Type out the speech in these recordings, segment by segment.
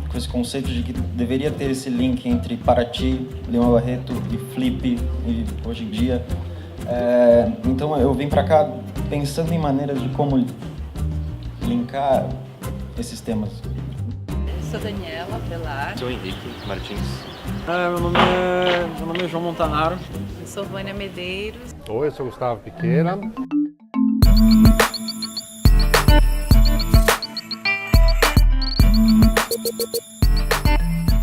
Com esse conceito de que deveria ter esse link entre Paraty, Lima Barreto e Flip, e hoje em dia. Então eu vim para cá pensando em maneiras de como linkar esses temas. Sou Daniela Velar. Sou Henrique Martins. Meu nome é João Montanaro. Eu sou Vânia Medeiros. Oi, eu sou Gustavo Piqueira.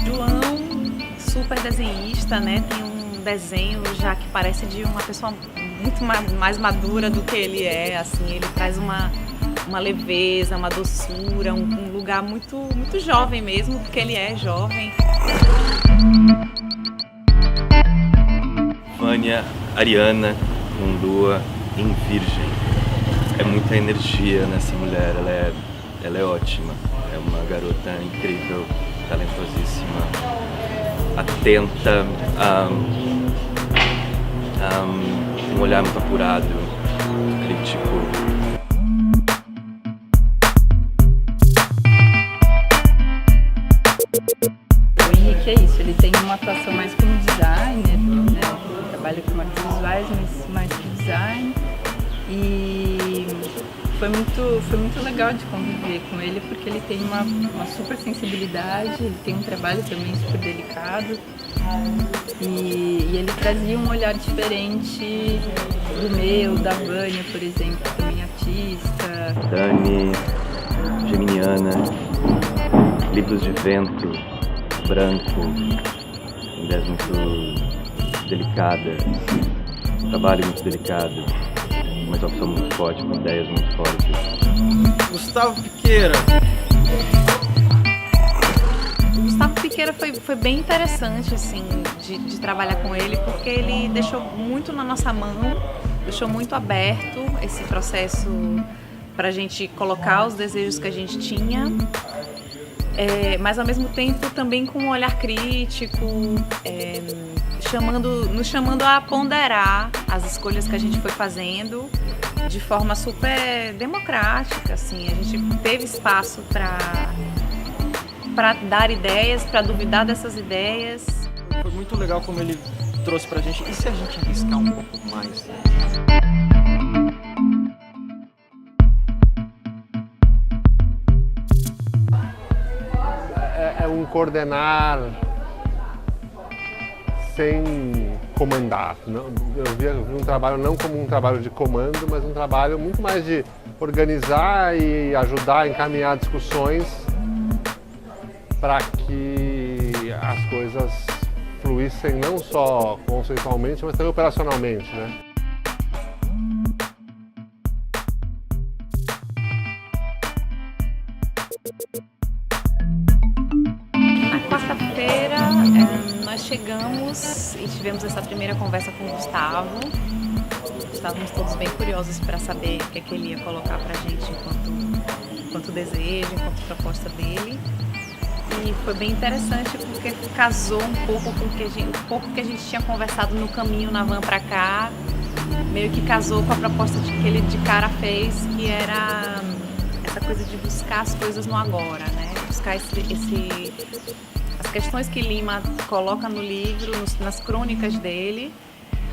João, super desenhista, né? Tem um desenho já que parece de uma pessoa muito mais madura do que ele é, assim. Ele traz uma leveza, uma doçura, um lugar muito jovem mesmo, porque ele é jovem. Vânia Ariana, com lua em Virgem. É muita energia nessa mulher, ela é ótima. É uma garota incrível, talentosíssima, atenta, um olhar muito apurado, crítico. O Henrique é isso, ele tem uma atuação mais como designer, né? Trabalha com artes visuais, mas mais que design. E foi muito legal de conviver com ele, porque ele tem uma super sensibilidade, ele tem um trabalho também super delicado. E ele trazia um olhar diferente do meu, da Vânia, por exemplo, também artista. Dani, geminiana, livros de vento, branco, ideias muito delicadas, trabalho muito delicado, mas uma pessoa muito forte, com ideias muito fortes. Gustavo Piqueira. O Gustavo Piqueira foi bem interessante, assim, de trabalhar com ele, porque ele deixou muito na nossa mão, deixou muito aberto esse processo para a gente colocar os desejos que a gente tinha, mas ao mesmo tempo também com um olhar crítico, nos chamando a ponderar as escolhas que a gente foi fazendo de forma super democrática, assim. A gente teve espaço para dar ideias, para duvidar dessas ideias. Foi muito legal como ele trouxe pra gente. E se a gente arriscar um pouco mais? É um coordenar sem comandar. Eu vi um trabalho não como um trabalho de comando, mas um trabalho muito mais de organizar e ajudar a encaminhar discussões para que as coisas fluíssem não só conceitualmente, mas também operacionalmente, né? Na quarta-feira, nós chegamos e tivemos essa primeira conversa com o Gustavo. Estávamos todos bem curiosos para saber o que ele ia colocar para a gente enquanto desejo, enquanto proposta dele. E foi bem interessante porque casou um pouco com o pouco que a gente tinha conversado no caminho na van para cá, meio que casou com a proposta que ele de cara fez, que era essa coisa de buscar as coisas no agora, né? Buscar as questões que Lima coloca no livro, nas crônicas dele,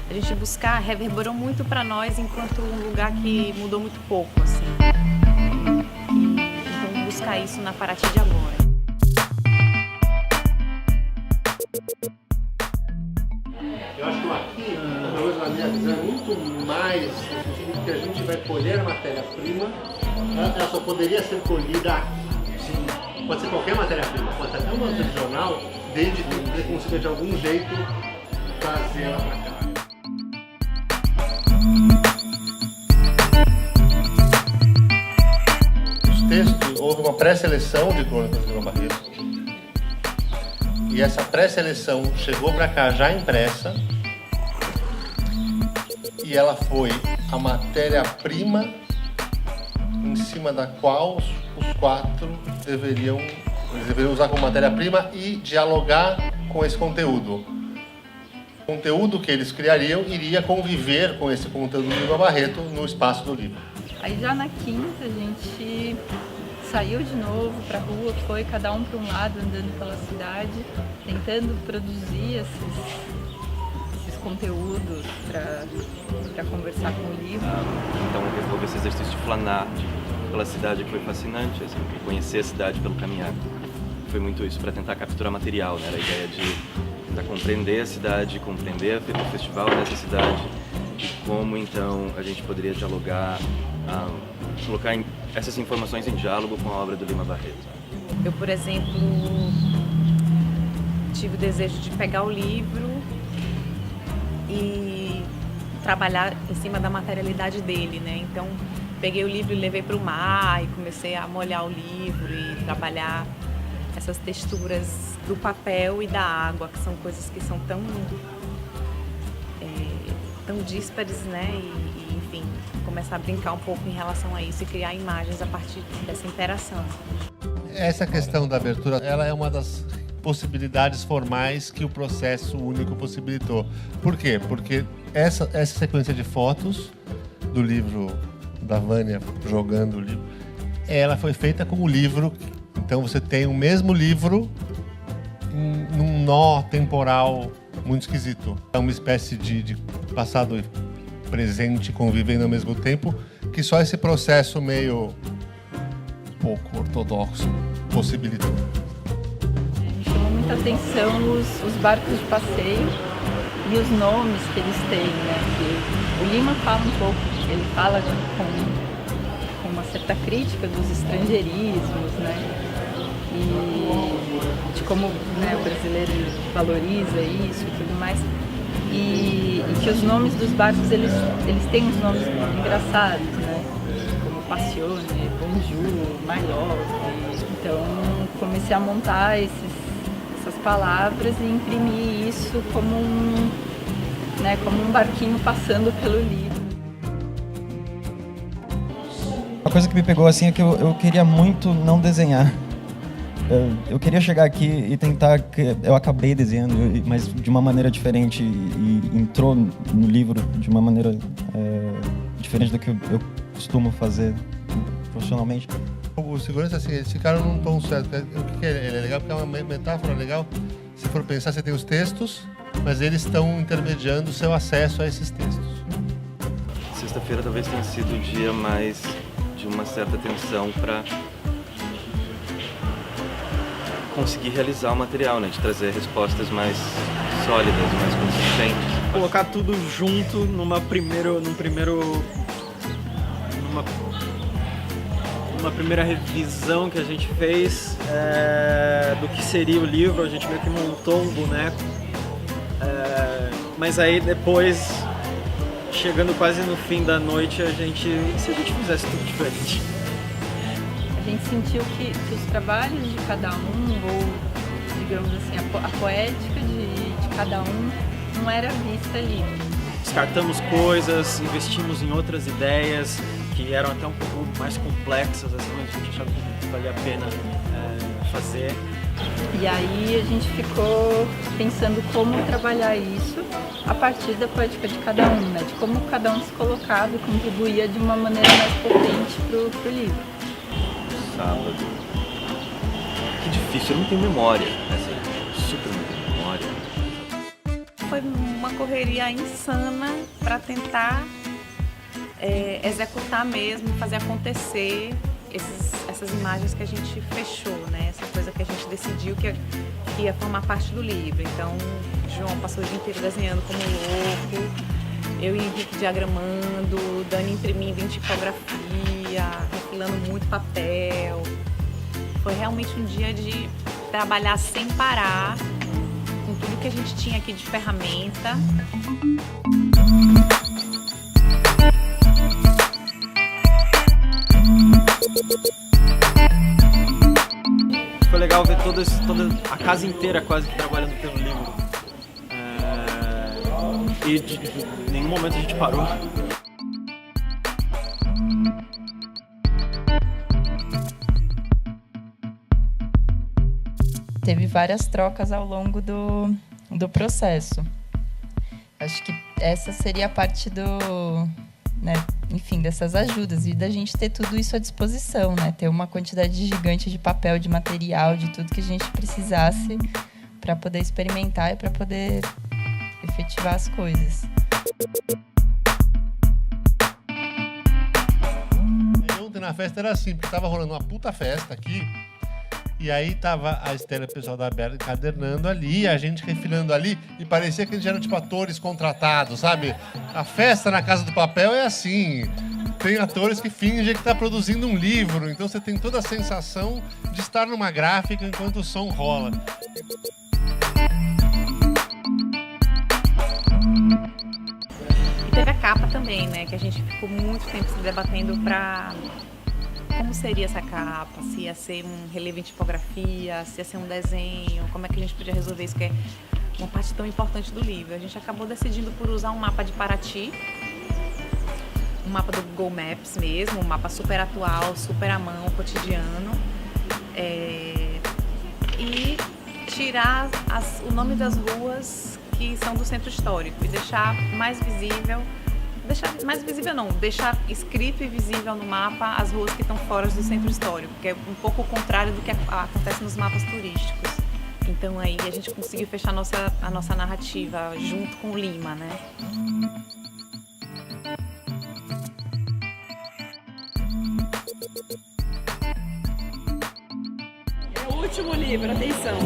a gente buscar, reverberou muito para nós enquanto um lugar que mudou muito pouco, assim. Então buscar isso na Paraty de agora. Eu acho que aqui, pelo menos na minha visão, é muito mais no sentido que a gente vai colher a matéria-prima, ela só poderia ser colhida aqui. Sim. Pode ser qualquer matéria-prima, pode ser até uma regional, desde que você consiga de algum jeito trazer ela para cá. textos, houve uma pré-seleção de Crônicas de Lima Barreto. E essa pré-seleção chegou para cá já impressa. E ela foi a matéria-prima em cima da qual os quatro deveriam usar como matéria-prima e dialogar com esse conteúdo. O conteúdo que eles criariam iria conviver com esse conteúdo do Lima Barreto no espaço do livro. Aí já na quinta a gente saiu de novo para a rua, foi cada um para um lado, andando pela cidade, tentando produzir esses conteúdos para conversar com o livro. Então eu desenvolvi esse exercício de flanar pela cidade, que foi fascinante, assim, conhecer a cidade pelo caminhar. Foi muito isso, para tentar capturar material, né? Era a ideia de tentar compreender a cidade, compreender o festival nessa cidade e como então a gente poderia dialogar, colocar essas informações em diálogo com a obra do Lima Barreto. Eu, por exemplo, tive o desejo de pegar o livro e trabalhar em cima da materialidade dele, né? Então, peguei o livro e levei para o mar e comecei a molhar o livro e trabalhar essas texturas do papel e da água, que são coisas que são tão díspares, né? E, enfim, começar a brincar um pouco em relação a isso e criar imagens a partir dessa interação. Essa questão da abertura, ela é uma das possibilidades formais que o processo único possibilitou. Por quê? Porque essa sequência de fotos do livro da Vânia jogando o livro, ela foi feita com o livro. Então você tem o mesmo livro num nó temporal muito esquisito. É uma espécie de passado e presente convivendo ao mesmo tempo, que só esse processo meio pouco ortodoxo possibilitou. Me chamou muita atenção os barcos de passeio e os nomes que eles têm, né? Que o Lima fala um pouco, ele fala com uma certa crítica dos estrangeirismos, né? E de como, né, o brasileiro valoriza isso e tudo mais. E que os nomes dos barcos, eles têm uns nomes engraçados, né? Como Passione, Bonjour, My Love. Então, comecei a montar essas palavras e imprimir isso como um barquinho passando pelo livro. Uma coisa que me pegou assim é que eu queria muito não desenhar. Eu queria chegar aqui e tentar... Eu acabei desenhando, mas de uma maneira diferente e entrou no livro de uma maneira diferente do que eu costumo fazer profissionalmente. O segurança, assim, eles ficaram num tom certo. O que ele é legal? Porque é uma metáfora legal. Se for pensar, você tem os textos, mas eles estão intermediando o seu acesso a esses textos. Sexta-feira talvez tenha sido o dia mais de uma certa tensão para conseguir realizar o material, né? De trazer respostas mais sólidas, mais consistentes. Colocar tudo junto numa primeira revisão que a gente fez do que seria o livro, a gente meio que montou um boneco, mas aí depois, chegando quase no fim da noite, e se a gente fizesse tudo diferente? A gente sentiu que os trabalhos de cada um, ou digamos assim, a poética de cada um, não era vista ali. Descartamos coisas, investimos em outras ideias que eram até um pouco mais complexas, assim, mas a gente achava que valia a pena fazer. E aí a gente ficou pensando como trabalhar isso a partir da poética de cada um, né? De como cada um se colocava e contribuía de uma maneira mais potente pro livro. Sábado. Que difícil, eu não tenho memória, assim, super não tenho memória. Foi uma correria insana para tentar executar mesmo, fazer acontecer essas imagens que a gente fechou, né? Essa coisa que a gente decidiu que ia formar parte do livro. Então, João passou o dia inteiro desenhando como louco, eu e Henrique diagramando, Dani imprimindo em tipografia, refilando muito papel. Foi realmente um dia de trabalhar sem parar, com tudo que a gente tinha aqui de ferramenta. legal ver toda a casa inteira quase que trabalhando pelo livro. E de nenhum momento a gente parou. Teve várias trocas ao longo do processo. Acho que essa seria a parte enfim, dessas ajudas e da gente ter tudo isso à disposição, né? Ter uma quantidade gigante de papel, de material, de tudo que a gente precisasse para poder experimentar e para poder efetivar as coisas. Ontem na festa era assim, porque tava rolando uma puta festa aqui. E aí tava a Estela e o pessoal da Berla encadernando ali, a gente refilando ali, e parecia que eles eram tipo atores contratados, sabe? A festa na Casa do Papel é assim. Tem atores que fingem que tá produzindo um livro, então você tem toda a sensação de estar numa gráfica enquanto o som rola. E teve a capa também, né? Que a gente ficou muito tempo se debatendo para como seria essa capa, se ia ser um relevo em tipografia, se ia ser um desenho, como é que a gente podia resolver isso, que é uma parte tão importante do livro. A gente acabou decidindo por usar um mapa de Paraty, um mapa do Google Maps mesmo, um mapa super atual, super à mão, cotidiano, e tirar o nome das ruas que são do centro histórico e deixar mais visível deixar escrito e visível no mapa as ruas que estão fora do centro histórico, que é um pouco o contrário do que acontece nos mapas turísticos. Então aí a gente conseguiu fechar a nossa narrativa junto com o Lima, né? É o último livro, atenção!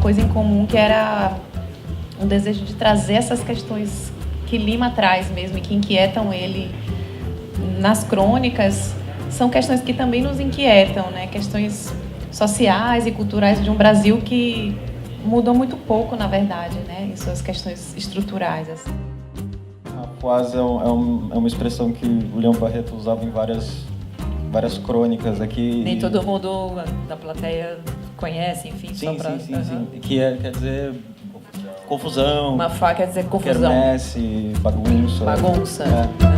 Coisa em comum, que era um desejo de trazer essas questões que Lima traz mesmo e que inquietam ele nas crônicas, são questões que também nos inquietam, né? Questões sociais e culturais de um Brasil que mudou muito pouco, na verdade, né? Em suas questões estruturais, assim. Mapuaz é uma expressão que o Leão Barreto usava em várias crônicas aqui. Nem todo mundo da plateia conhece, enfim, sim, só pra... Sim. Que quer dizer confusão. Quer dizer confusão. Quermesse, bagunça. Bagunça. É.